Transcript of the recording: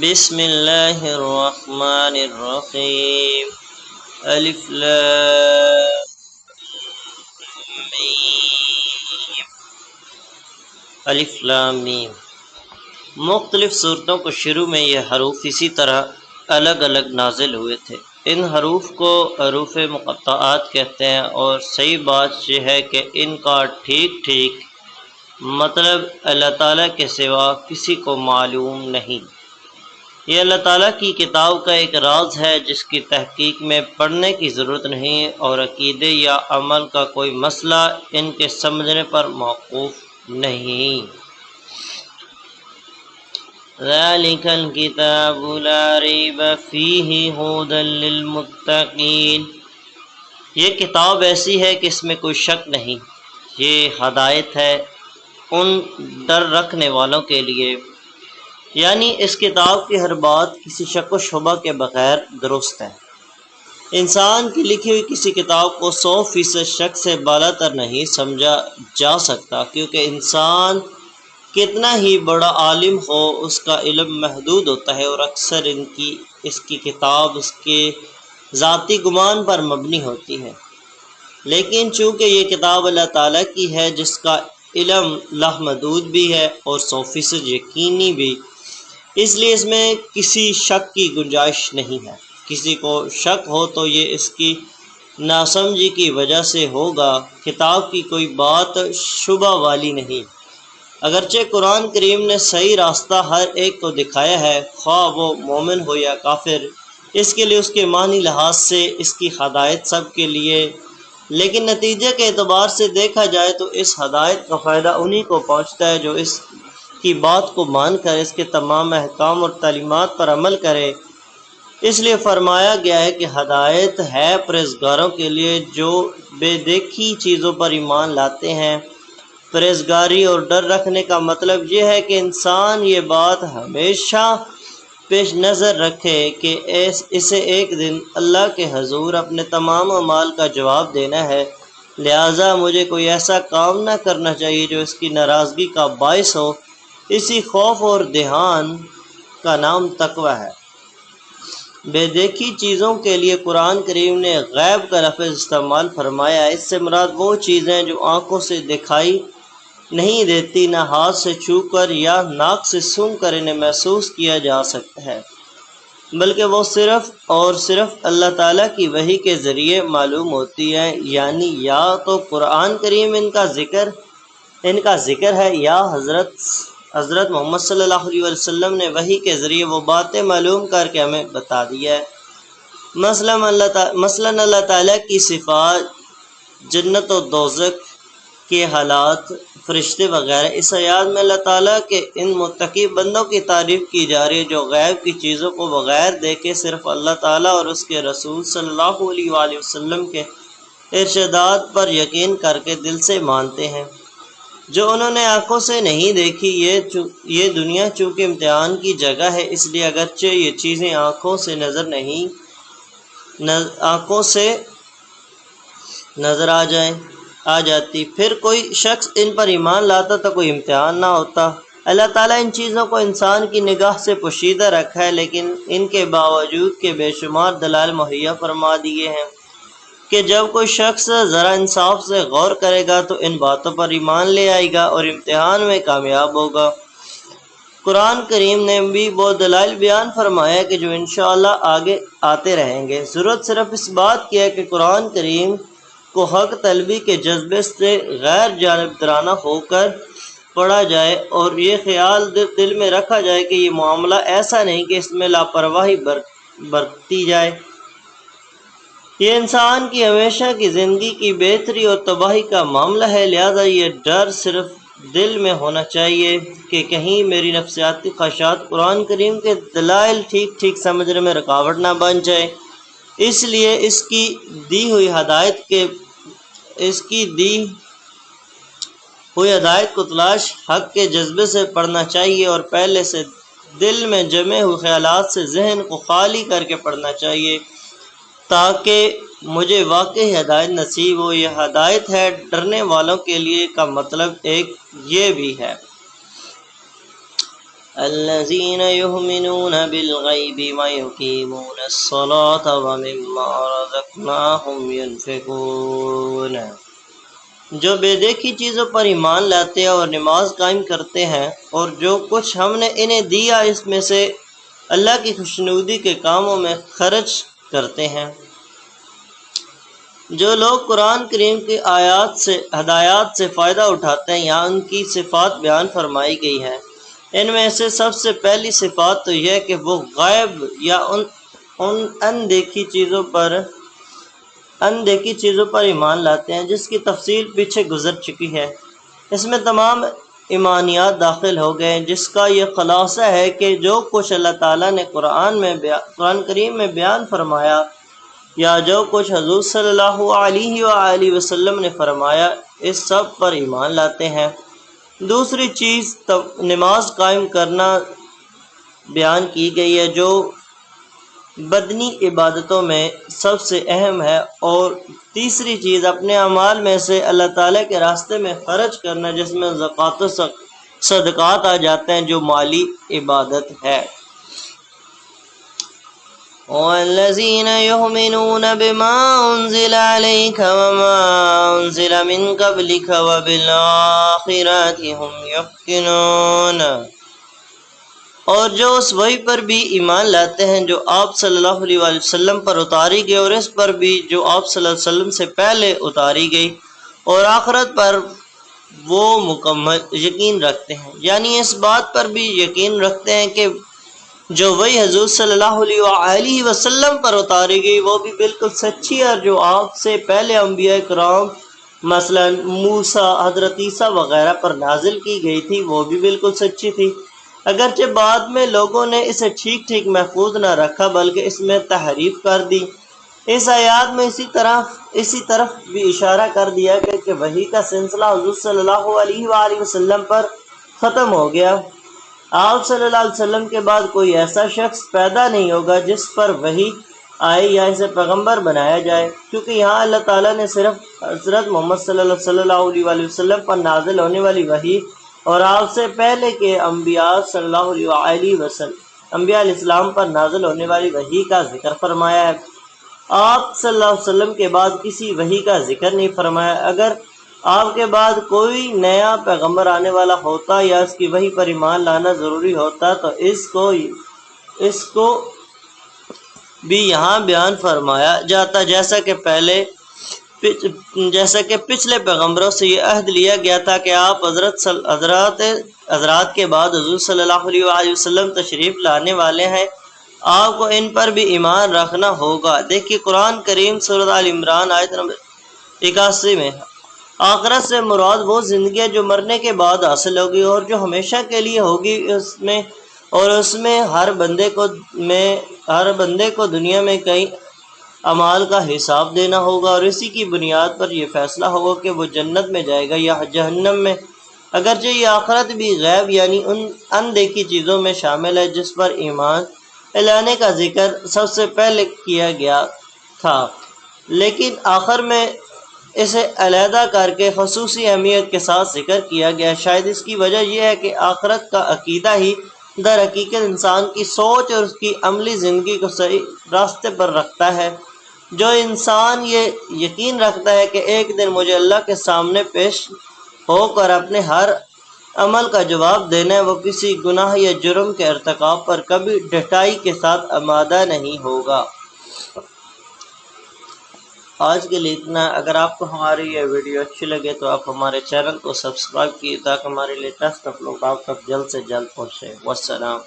بسم اللہ الرحمن الرحیم الف لام میم الف لام میم۔ مختلف صورتوں کو شروع میں یہ حروف اسی طرح الگ الگ نازل ہوئے تھے۔ ان حروف کو حروف مقطعات کہتے ہیں، اور صحیح بات یہ ہے کہ ان کا ٹھیک مطلب اللہ تعالیٰ کے سوا کسی کو معلوم نہیں۔ یہ اللہ تعالیٰ کی کتاب کا ایک راز ہے جس کی تحقیق میں پڑھنے کی ضرورت نہیں، اور عقیدے یا عمل کا کوئی مسئلہ ان کے سمجھنے پر موقوف نہیں۔ ذَلِكَ الْكِتَابُ لَا رَيْبَ فِيهِ هُدًى لِّلْمُتَّقِينَ۔ یہ کتاب ایسی ہے کہ اس میں کوئی شک نہیں، یہ ہدایت ہے ان ڈر رکھنے والوں کے لیے، یعنی اس کتاب کی ہر بات کسی شک و شبہ کے بغیر درست ہے۔ انسان کی لکھی ہوئی کسی کتاب کو 100% شک سے بالا تر نہیں سمجھا جا سکتا، کیونکہ انسان کتنا ہی بڑا عالم ہو اس کا علم محدود ہوتا ہے، اور اکثر اس کی کتاب اس کے ذاتی گمان پر مبنی ہوتی ہے۔ لیکن چونکہ یہ کتاب اللہ تعالیٰ کی ہے جس کا علم لامحدود بھی ہے اور 100% یقینی بھی، اس لیے اس میں کسی شک کی گنجائش نہیں ہے۔ کسی کو شک ہو تو یہ اس کی ناسمجھی کی وجہ سے ہوگا۔ کتاب کی کوئی بات شبہ والی نہیں۔ اگرچہ قرآن کریم نے صحیح راستہ ہر ایک کو دکھایا ہے، خواہ وہ مومن ہو یا کافر، اس کے لیے اس کے معنی لحاظ سے اس کی ہدایت سب کے لیے، لیکن نتیجے کے اعتبار سے دیکھا جائے تو اس ہدایت کا فائدہ انہی کو پہنچتا ہے جو اس کی بات کو مان کر اس کے تمام احکام اور تعلیمات پر عمل کرے۔ اس لیے فرمایا گیا ہے کہ ہدایت ہے پرہیزگاروں کے لیے جو بے دیکھی چیزوں پر ایمان لاتے ہیں۔ پرہیزگاری اور ڈر رکھنے کا مطلب یہ ہے کہ انسان یہ بات ہمیشہ پیش نظر رکھے کہ اسے ایک دن اللہ کے حضور اپنے تمام اعمال کا جواب دینا ہے، لہٰذا مجھے کوئی ایسا کام نہ کرنا چاہیے جو اس کی ناراضگی کا باعث ہو۔ اسی خوف اور دھیان کا نام تقوی ہے۔ بے دیکھی چیزوں کے لیے قرآن کریم نے غیب کا لفظ استعمال فرمایا ہے۔ اس سے مراد وہ چیزیں جو آنکھوں سے دکھائی نہیں دیتی، نہ ہاتھ سے چھو کر یا ناک سے سونگھ کر انہیں محسوس کیا جا سکتا ہے، بلکہ وہ صرف اور صرف اللہ تعالیٰ کی وحی کے ذریعے معلوم ہوتی ہے، یعنی یا تو قرآن کریم ان کا ذکر ہے، یا حضرت محمد صلی اللہ علیہ وسلم نے وحی کے ذریعے وہ باتیں معلوم کر کے ہمیں بتا دیا ہے۔ مثلاً اللہ تعالیٰ کی صفات، جنت و دوزخ کے حالات، فرشتے وغیرہ۔ اس آیات میں اللہ تعالیٰ کے ان متقی بندوں کی تعریف کی جا رہی ہے جو غیب کی چیزوں کو بغیر دیکھے صرف اللہ تعالیٰ اور اس کے رسول صلی اللہ علیہ وآلہ وسلم کے ارشادات پر یقین کر کے دل سے مانتے ہیں، جو انہوں نے آنکھوں سے نہیں دیکھی۔ یہ دنیا چونکہ امتحان کی جگہ ہے، اس لیے اگرچہ یہ چیزیں آنکھوں سے نظر آ جاتی، پھر کوئی شخص ان پر ایمان لاتا تو کوئی امتحان نہ ہوتا۔ اللہ تعالیٰ ان چیزوں کو انسان کی نگاہ سے پوشیدہ رکھا ہے، لیکن ان کے باوجود کہ بے شمار دلائل مہیا فرما دیے ہیں کہ جب کوئی شخص ذرا انصاف سے غور کرے گا تو ان باتوں پر ایمان لے آئے گا اور امتحان میں کامیاب ہوگا۔ قرآن کریم نے بھی وہ دلائل بیان فرمایا کہ جو انشاءاللہ آگے آتے رہیں گے۔ ضرورت صرف اس بات کی ہے کہ قرآن کریم کو حق طلبی کے جذبے سے غیر جانبدارانہ ہو کر پڑھا جائے، اور یہ خیال دل میں رکھا جائے کہ یہ معاملہ ایسا نہیں کہ اس میں لاپرواہی برتی جائے۔ یہ انسان کی ہمیشہ کی زندگی کی بہتری اور تباہی کا معاملہ ہے، لہذا یہ ڈر صرف دل میں ہونا چاہیے کہ کہیں میری نفسیاتی خواہشات قرآن کریم کے دلائل ٹھیک سمجھنے میں رکاوٹ نہ بن جائے۔ اس لیے اس کی دی ہوئی ہدایت کو تلاش حق کے جذبے سے پڑھنا چاہیے، اور پہلے سے دل میں جمے ہوئے خیالات سے ذہن کو خالی کر کے پڑھنا چاہیے تاکہ مجھے واقعی ہدایت نصیب ہو۔ یہ ہدایت ہے ڈرنے والوں کے لیے کا مطلب ایک یہ بھی ہے الذین یؤمنون بالغیب ویقیمون الصلاة ومما رزقناہم ینفقون، جو بے دیکھی چیزوں پر ایمان لاتے ہیں اور نماز قائم کرتے ہیں، اور جو کچھ ہم نے انہیں دیا اس میں سے اللہ کی خوشنودی کے کاموں میں خرچ کرتے ہیں۔ جو لوگ قرآن کریم کی آیات سے ہدایات سے فائدہ اٹھاتے ہیں، یہاں ان کی صفات بیان فرمائی گئی ہے۔ ان میں سے سب سے پہلی صفات تو یہ ہے کہ وہ غائب یا ان اندیکھی چیزوں پر ایمان لاتے ہیں، جس کی تفصیل پیچھے گزر چکی ہے۔ اس میں تمام ایمانیات داخل ہو گئے، جس کا یہ خلاصہ ہے کہ جو کچھ اللہ تعالیٰ نے قرآن کریم میں بیان فرمایا، یا جو کچھ حضور صلی اللہ علیہ وآلہ وسلم نے فرمایا، اس سب پر ایمان لاتے ہیں۔ دوسری چیز نماز قائم کرنا بیان کی گئی ہے، جو بدنی عبادتوں میں سب سے اہم ہے، اور تیسری چیز اپنے اعمال میں سے اللہ تعالیٰ کے راستے میں خرچ کرنا، جس میں زکوٰۃ و صدقات آ جاتے ہیں، جو مالی عبادت ہے۔ وَالَّذِينَ يُؤْمِنُونَ بِمَا أُنزِلَ عَلَيْكَ وَمَا أُنزِلَ مِن قَبْلِكَ وَبِالْآخِرَةِ هُمْ يُوقِنُونَ، اور جو اس وحی پر بھی ایمان لاتے ہیں جو آپ صلی اللہ علیہ وآلہ وسلم پر اتاری گئی، اور اس پر بھی جو آپ صلی اللہ علیہ وسلم سے پہلے اتاری گئی، اور آخرت پر وہ مکمل یقین رکھتے ہیں، یعنی اس بات پر بھی یقین رکھتے ہیں کہ جو وہی حضور صلی اللہ علیہ وآلہ وسلم پر اتاری گئی وہ بھی بالکل سچی ہے، اور جو آپ سے پہلے انبیاء کرام مثلا موسیٰ، حضرت عیسیٰ وغیرہ پر نازل کی گئی تھی، وہ بھی بالکل سچی تھی، اگرچہ بعد میں لوگوں نے اسے ٹھیک محفوظ نہ رکھا بلکہ اس میں تحریف کر دی۔ اس آیات میں اسی طرف بھی اشارہ کر دیا گیا کہ وحی کا سلسلہ حضور صلی اللہ علیہ وآلہ وسلم پر ختم ہو گیا۔ آپ صلی اللہ علیہ وسلم کے بعد کوئی ایسا شخص پیدا نہیں ہوگا جس پر وحی آئے یا اسے پیغمبر بنایا جائے، کیونکہ یہاں اللہ تعالیٰ نے صرف حضرت محمد صلی اللہ علیہ وسلم پر نازل ہونے والی وحی اور آپ سے پہلے کے انبیاء صلی اللہ علیہ وسلم انبیاء علیہ السلام پر نازل ہونے والی وحی کا ذکر فرمایا ہے۔ آپ صلی اللہ علیہ وسلم کے بعد کسی وحی کا ذکر نہیں فرمایا۔ اگر آپ کے بعد کوئی نیا پیغمبر آنے والا ہوتا یا اس کی وحی پر ایمان لانا ضروری ہوتا تو اس کو بھی یہاں بیان فرمایا جاتا، جیسا کہ پچھلے پیغمبروں سے یہ عہد لیا گیا تھا کہ آپ حضرات کے بعد حضور صلی اللہ علیہ وآلہ وسلم تشریف لانے والے ہیں، آپ کو ان پر بھی ایمان رکھنا ہوگا۔ دیکھیے قرآن کریم سورۃ آل عمران آیت نمبر 81 میں آخرت سے مراد وہ زندگی ہے جو مرنے کے بعد حاصل ہوگی اور جو ہمیشہ کے لیے ہوگی، اس میں ہر بندے کو دنیا میں کئی اعمال کا حساب دینا ہوگا، اور اسی کی بنیاد پر یہ فیصلہ ہوگا کہ وہ جنت میں جائے گا یا جہنم میں۔ اگرچہ یہ آخرت بھی غیب یعنی ان اندیکھی چیزوں میں شامل ہے جس پر ایمان لانے کا ذکر سب سے پہلے کیا گیا تھا، لیکن آخر میں اسے علیحدہ کر کے خصوصی اہمیت کے ساتھ ذکر کیا گیا۔ شاید اس کی وجہ یہ ہے کہ آخرت کا عقیدہ ہی در حقیقت انسان کی سوچ اور اس کی عملی زندگی کو صحیح راستے پر رکھتا ہے۔ جو انسان یہ یقین رکھتا ہے کہ ایک دن مجھے اللہ کے سامنے پیش ہو کر اپنے ہر عمل کا جواب دینا ہے، وہ کسی گناہ یا جرم کے ارتکاب پر کبھی ڈٹائی کے ساتھ آمادہ نہیں ہوگا۔ آج کے لیے اتنا۔ اگر آپ کو ہماری یہ ویڈیو اچھی لگے تو آپ ہمارے چینل کو سبسکرائب کیے تاکہ ہمارے لیٹسٹ اپلوڈ آپ تک جلد سے جلد پہنچے۔ والسلام۔